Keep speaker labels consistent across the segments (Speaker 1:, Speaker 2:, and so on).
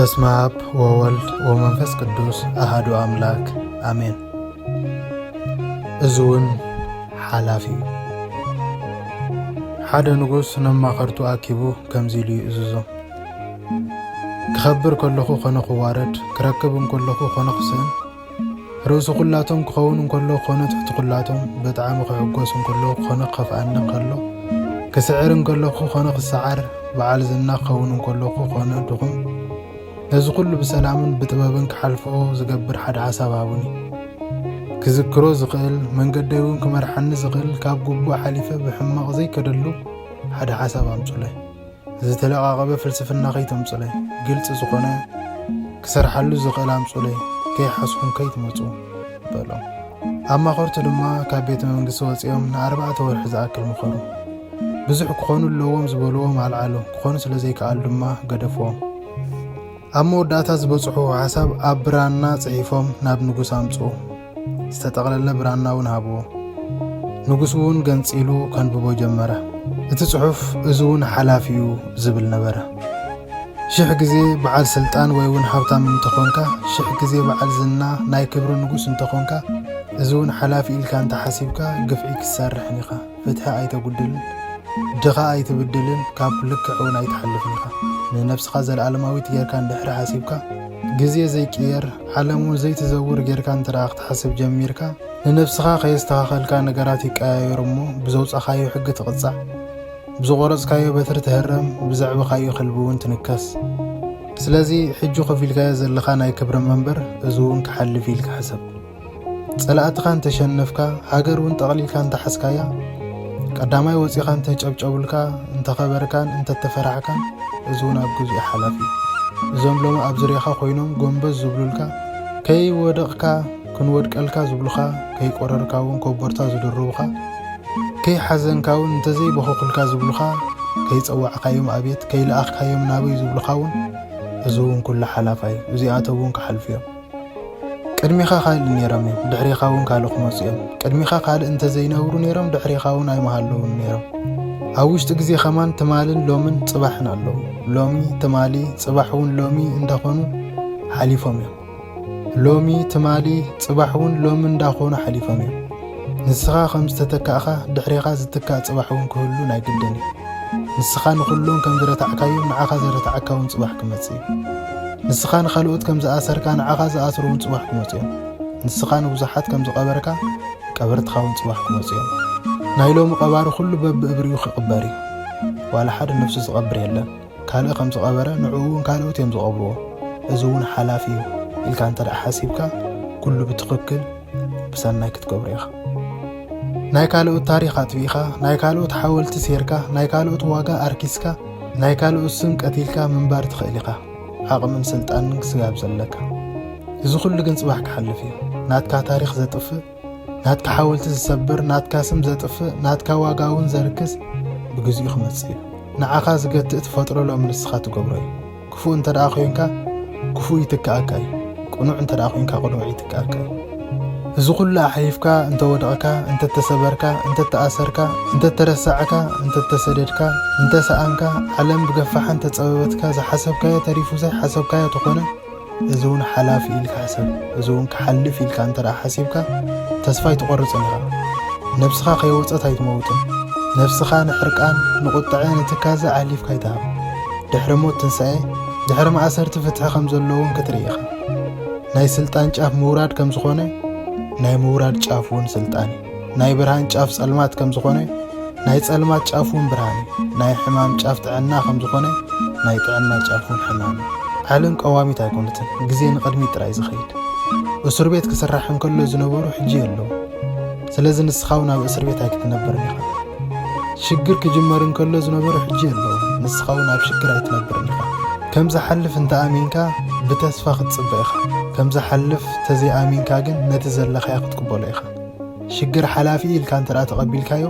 Speaker 1: በስመ አብ ወወልድ ወመንፈስ ቅዱስ አሐዱ አምላክ አሜን። እዙውን ሓላፊ ሓደ ንጉስ ነማኸርቱ አኪቡ ከምዚ ኢሉ ይእዝዞም ክኸብር ከለኹ ኾነ ክዋረድ ክረክብ እንከለኹ ኾነ ክስእን ርእሱ ኩላቶም ክኸውን እንከለኹ ኾነ ትሕቲ ኩላቶም ብጣዕሚ ክዕጎስ እንከለኹ ኾነ ክኸፍአኒ እንከሎ ክስዕር እንከለኹ ኾነ ክሰዓር በዓል ዝና ክኸውን እንከለኹ ኾነ ድኹም ነዚ ኩሉ ብሰላምን ብጥበብን ክሓልፎ ዝገብር ሓደ ሓሳብ ሃቡኒ ክዝክሮ ዝኽእል መንገደይ እውን ክመርሐኒ ዝኽእል ካብ ጉቡእ ሓሊፈ ብሕማቕ ዘይከደሉ ሓደ ሓሳብ ኣምፁለይ ዝተለቓቐበ ፍልስፍና ከይተምፅለይ ግልፂ ዝኾነ ክሰርሓሉ ዝኽእል ኣምፁለይ ከይሓስኩም ከይትመፁ በሎም። ኣማኸርቱ ድማ ካብ ቤተ መንግስቲ ወፂኦም ን4 ወርሒ ዝኣክል ምኸሩ ብዙሕ ክኾኑ ኣለዎም ዝበልዎም ኣልዓሎ ክኾኑ ስለ ዘይከኣሉ ድማ ገደፍዎም። ኣብ መወዳእታ ዝበፅሑ ሓሳብ ኣብ ብራና ጽሒፎም ናብ ንጉስ ኣምፅኡ ዝተጠቕለለ ብራና እውን ሃብዎ። ንጉስ እውን ገንፂሉ ከንብቦ ጀመረ። እቲ ጽሑፍ እዙውን ሓላፊ እዩ ዝብል ነበረ። 1000 ግዜ በዓል ስልጣን ወይ እውን ሃብታም እንተኾንካ 1000 ግዜ በዓል ዝና ናይ ክብሪ ንጉስ እንተኾንካ እዙውን ሓላፊ ኢልካ እንተሓሲብካ ግፍዒ ክሰርሕን ኢኻ ፍትሒ ኣይተጉድልን ድኻ ኣይትብድልን ካብ ልክዕ እውን ኣይትሓልፍን ኢኻ ንነፍስኻ ዘለዓለማዊት ጌርካ እንድሕሪ ሓሲብካ ግዜ ዘይቅየር ዓለም እውን ዘይትዘውር ጌርካ እንተደኣ ክትሓስብ ጀሚርካ ንነፍስኻ ከየስተኻኸልካ ነገራት ይቀያየሩ እሞ ብዘውፃኻዮ ሕጊ ትቕፃዕ ብዝቆረፅካዮ በትሪ ትህረም ብዘዕብኻዮ ኽልቢ እውን ትንከስ። ስለዚ ሕጂ ከፊልካዮ ዘለኻ ናይ ክብሪ መንበር እዚ እውን ክሓልፍ ኢልካ ሓሰብ። ፀላእትኻ እንተሸነፍካ ሃገር እውን ጠቕሊልካ እንተሓስካያ ቀዳማይ ወፂኻ እንተጨብጨቡልካ እንተኸበርካን እንተተፈራሕካን እዚ እውን ኣብ ግዜኡ ሓላፊ እዞም ሎሚ ኣብ ዙርያኻ ኮይኖም ጎንበስ ዝብሉልካ ከይወደቕካ ክንወድቀልካ ዝብሉኻ ከይቆረርካ እውን ከቦርታ ዝድርቡኻ ከይሓዘንካ እውን እንተዘይበኸኩልካ ዝብሉኻ ከይፀዋዕካዮም ኣቤት ከይለኣኽካዮም ናበይ ዝብሉኻ እውን እዚ እውን ኩሉ ሓላፋይ እዚኣቶም እውን ክሓልፉ እዮም። ቅድሚኻ ካልእ ነይሮም እዮም ድሕሪኻ እውን ካልእ ክመፁ እዮም። ቅድሚኻ ካልእ እንተዘይነብሩ ነይሮም ድሕሪኻ እውን ኣይመሃለውን ነይሮም። ኣብ ውሽጢ ግዜ ኸማን ትማልን ሎምን ጽባሕን ኣለዉ። ሎሚ ትማሊ ጽባሕ እውን ሎሚ እንዳኾኑ ሓሊፎም እዮም። ሎሚ ትማሊ ጽባሕ እውን ሎሚ እንዳኾኑ ሓሊፎም እዮም። ንስኻ ከም ዝተተካእኻ ድሕሪኻ ዝትካእ ጽባሕ እውን ክህሉ ናይ ግድን እዩ። ንስኻ ንኹሎም ከም ዝረታዕካዮም ንዓኻ ዘረታዕካ እውን ጽባሕ ክመጽእ እዩ። ንስኻ ንኻልኦት ከም ዝኣሰርካ ንዓኻ ዝኣስሩ እውን ጽባሕ ክመፁ እዮም። ንስኻ ንብዙሓት ከም ዝቐበርካ ቀበርትኻ እውን ጽባሕ ክመፁ እዮም። ናይ ሎሚ ቀባሪ ኩሉ በብእብሪኡ ክቕበር እዩ። ዋላ ሓደ ነፍሱ ዝቐብር የለን። ካልእ ከም ዝቐበረ ንዕኡ እውን ካልኦት እዮም ዝቐብርዎ። እዚ እውን ሓላፊ እዩ ኢልካ እንተደኣ ሓሲብካ ኩሉ ብትኽክል ብሰናይ ክትገብሮ ኢኻ። ናይ ካልኦት ታሪኽ ኣጥቢኻ ናይ ካልኦት ሓወልቲ ሴርካ ናይ ካልኦት ዋጋ ኣርኪስካ ናይ ካልኦት ስም ቀቲልካ ምንባር ትኽእል ኢኻ ዓቕምን ስልጣንን ክስጋብ ዘለካ። እዚ ኩሉ ግን ጽባሕ ክሓልፍ እዩ። ናትካ ታሪኽ ዘጥፍእ ናትካ ሓወልቲ ዝሰብር ናትካ ስም ዘጥፍእ ናትካ ዋጋ እውን ዘርክስ ብግዚኡ ክመጽእ እዩ። ንዓኻ ዝገትእ ትፈጥሮ ሎሚ ንስኻ ትገብሮ እዩ። ክፉእ እንተደኣ ኮይንካ ክፉእ ይትከኣካ እዩ። ቅኑዕ እንተደኣ ኮይንካ ቅኑዕ ይትከኣካ እዩ። እዚ ኩሉ ኣሕሊፍካ እንተወደቕካ እንተተሰበርካ እንተተኣሰርካ እንተተረሳዕካ እንተተሰደድካ እንተሰኣንካ ዓለም ብገፋሓ እንተፀበበትካ ዝሓሰብካዮ ተሪፉ ዘይሓሰብካዮ ተኾነ እዚ እውን ሓላፊ ኢልካ ሓሰብ። እዚ እውን ክሓልፍ ኢልካ እንተደኣ ሓሲብካ ተስፋ ኣይትቖርፅን ኢኻ። ነብስኻ ከይወፀት ኣይትመውትን። ነፍስኻ ንሕርቃን ንቁጣዐ ንትካዘ ኣሕሊፍካ ይትሃብ። ድሕሪ ሞት ትንሳኤ ድሕሪ ማእሰርቲ ፍትሒ ከም ዘለዎን ክትርኢ ኢኻ። ናይ ስልጣን ጫፍ ምውራድ ከም ዝኾነ ናይ ምውራድ ጫፍ እውን ስልጣን እዩ። ናይ ብርሃን ጫፍ ጸልማት ከም ዝኾነ ናይ ጸልማት ጫፍ እውን ብርሃን እዩ። ናይ ሕማም ጫፍ ጥዕና ከም ዝኾነ ናይ ጥዕና ጫፍ እውን ሕማም እዩ። ዓለም ቀዋሚት ኣይኮነትን ግዜ ንቕድሚት ጥራይ ዝኸይድ። እስር ቤት ክስራሕ እንከሎ ዝነበሩ ሕጂ ኣለዉ። ስለዚ ንስኻ እውን ኣብ እስር ቤት ኣይክትነበርን ኢኻ። ሽግር ክጅመር እንከሎ ዝነበሩ ሕጂ ኣለዉ። ንስኻ እውን ኣብ ሽግር ኣይትነበርን ኢኻ። ከም ዝሓልፍ እንተኣሚንካ ብተስፋ ክትጽበ ኢኻ። ከም ዝሓልፍ ተዘይኣሚንካ ግን ነቲ ዘለኻዮ ክትቅበሎ ኢኻ። ሽግር ሓላፊ ኢልካ እንተደኣ ተቐቢልካዮ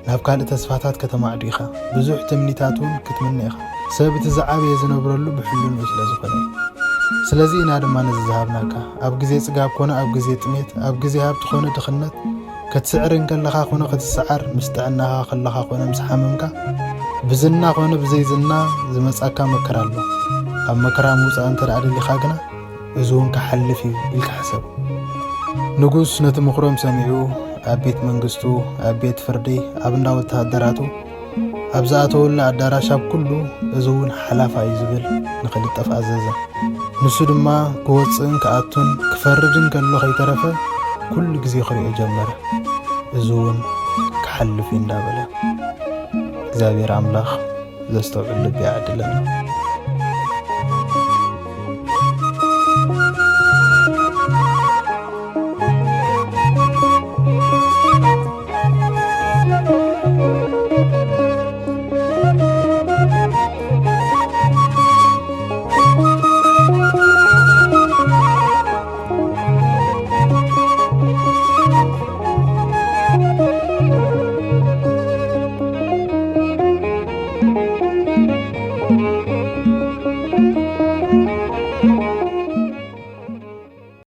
Speaker 1: ናብ ካልእ ተስፋታት ከተማዕዱ ኢኻ። ብዙሕ ትምኒታት እውን ክትምነ ኢኻ። ሰብ እቲ ዝዓበየ ዝነብረሉ ብሕልንኡ ስለ ዝኾነ እዩ። ስለዚ ኢና ድማ ነዚ ዝሃብናካ ኣብ ግዜ ጽጋብ ኮነ ኣብ ግዜ ጥሜት ኣብ ግዜ ሃብቲ ኮነ ድኽነት ክትስዕርን ከለኻ ኮነ ክትሰዓር ምስ ጥዕናኻ ከለኻ ኮነ ምስ ሓመምካ ብዝና ኮነ ብዘይዝና ዝመጻካ መከራ ኣሎ። ኣብ መከራ ምውፃእ እንተደኣ ደሊኻ ግና እዚ እውን ክሓልፍ እዩ ኢልካ ሓሰብ። ንጉስ ነቲ ምኽሮም ሰሚዑ ኣብ ቤት መንግስቱ ኣብ ቤት ፍርዲ ኣብ እንዳ ወታደራቱ ኣብ ዝኣተወሉ ኣዳራሽ ኣብ ኩሉ እዚ እውን ሓላፋ እዩ ዝብል ንኽልጠፍ ኣዘዘ። ንሱ ድማ ክወፅእን ክኣቱን ክፈርድን ከሎ ከይተረፈ ኩሉ ግዜ ክሪኦ ጀመረ። እዚ እውን ክሓልፍ እዩ እንዳበለ። እግዚኣብሔር ኣምላኽ ዘስተውዕል ልቢ ይዓድለና።